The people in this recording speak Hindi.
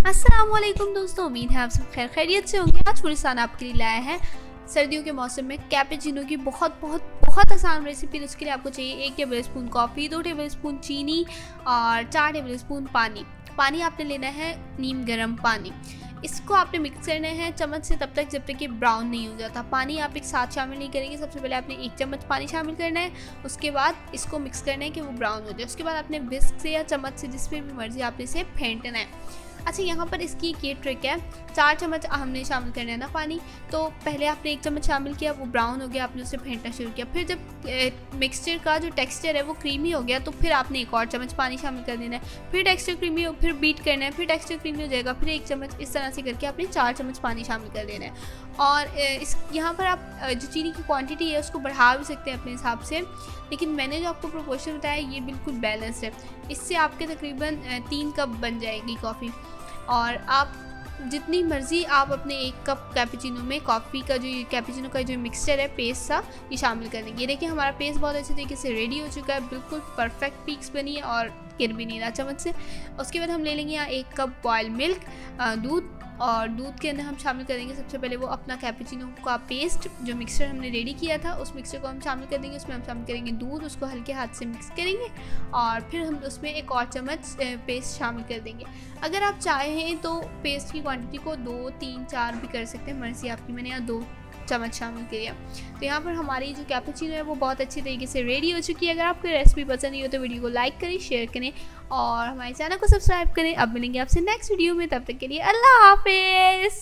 अस्सलामुअलैकुम दोस्तों, उम्मीद है आप सब खैर खैरियत से होंगे। आज फुरसान आपके लिए लाया है सर्दियों के मौसम में कैपेचिनो की बहुत बहुत बहुत आसान रेसिपी। तो उसके लिए आपको चाहिए 1 table spoon coffee, 2 table spoon चीनी और 4 टेबल स्पून पानी। पानी आपने लेना है नीम गर्म पानी। इसको आपने मिक्स करना है चम्मच से तब तक जब तक कि ब्राउन नहीं हो जाता। पानी आप एक साथ शामिल नहीं करेंगे। सबसे पहले आपने 1 चम्मच पानी शामिल करना है, उसके बाद इसको मिक्स करना है कि वो ब्राउन हो जाए। उसके बाद आपने विस्क से या चम्मच से जिस पे भी मर्जी आपने इसे फेंटना है। अच्छा, यहाँ पर इसकी एक ये ट्रिक है। 4 चम्मच हमने शामिल करना है ना पानी, तो पहले आपने 1 चम्मच शामिल किया, वो ब्राउन हो गया, आपने उसे फेंटना शुरू किया। फिर जब मिक्सचर का जो टेक्सचर है वो क्रीमी हो गया, तो फिर आपने 1 और चम्मच पानी शामिल कर देना है। फिर टेक्सचर क्रीमी हो, फिर बीट करना है, फिर टेक्सचर क्रीमी हो जाएगा, फिर 1 चम्मच, इस तरह से करके आपने 4 चम्मच पानी शामिल कर देना है। और इस यहाँ पर आप जो चीनी की क्वांटिटी है उसको बढ़ा भी सकते हैं अपने हिसाब से, लेकिन मैंने जो आपको प्रोपोर्शन बताया ये बिल्कुल बैलेंस्ड है। इससे आपके तकरीबन 3 कप बन जाएगी कॉफ़ी। और आप जितनी मर्ज़ी आप अपने 1 कप कैपेचिनो में कॉफ़ी का जो कैपेचिनो का जो मिक्सचर है पेस्ट सा, ये शामिल कर देंगे। देखिए हमारा पेस्ट बहुत अच्छे तरीके से रेडी हो चुका है, बिल्कुल परफेक्ट पीक्स बनी है और गिर भी नहीं रहा चम्मच से। उसके बाद हम ले लेंगे यहाँ 1 कप बॉयल मिल्क, दूध, और दूध के अंदर हम शामिल करेंगे सबसे पहले वो अपना कैपेचिनो का पेस्ट, जो मिक्सचर हमने रेडी किया था उस मिक्सचर को हम शामिल कर देंगे। उसमें हम शामिल करेंगे दूध, उसको हल्के हाथ से मिक्स करेंगे और फिर हम उसमें 1 और चम्मच पेस्ट शामिल कर देंगे। अगर आप चाहें तो पेस्ट की क्वांटिटी को 2, 3, 4 भी कर सकते हैं, मर्जी आपकी। मैंने यहाँ 2 चम्मच शामिल किया। तो यहाँ पर हमारी जो कैपेचिनो है वो बहुत अच्छी तरीके से रेडी हो चुकी है। अगर आपको रेसिपी पसंद आई हो तो वीडियो को लाइक करें, शेयर करें और हमारे चैनल को सब्सक्राइब करें। अब मिलेंगे आपसे नेक्स्ट वीडियो में, तब तक के लिए अल्लाह हाफिज़।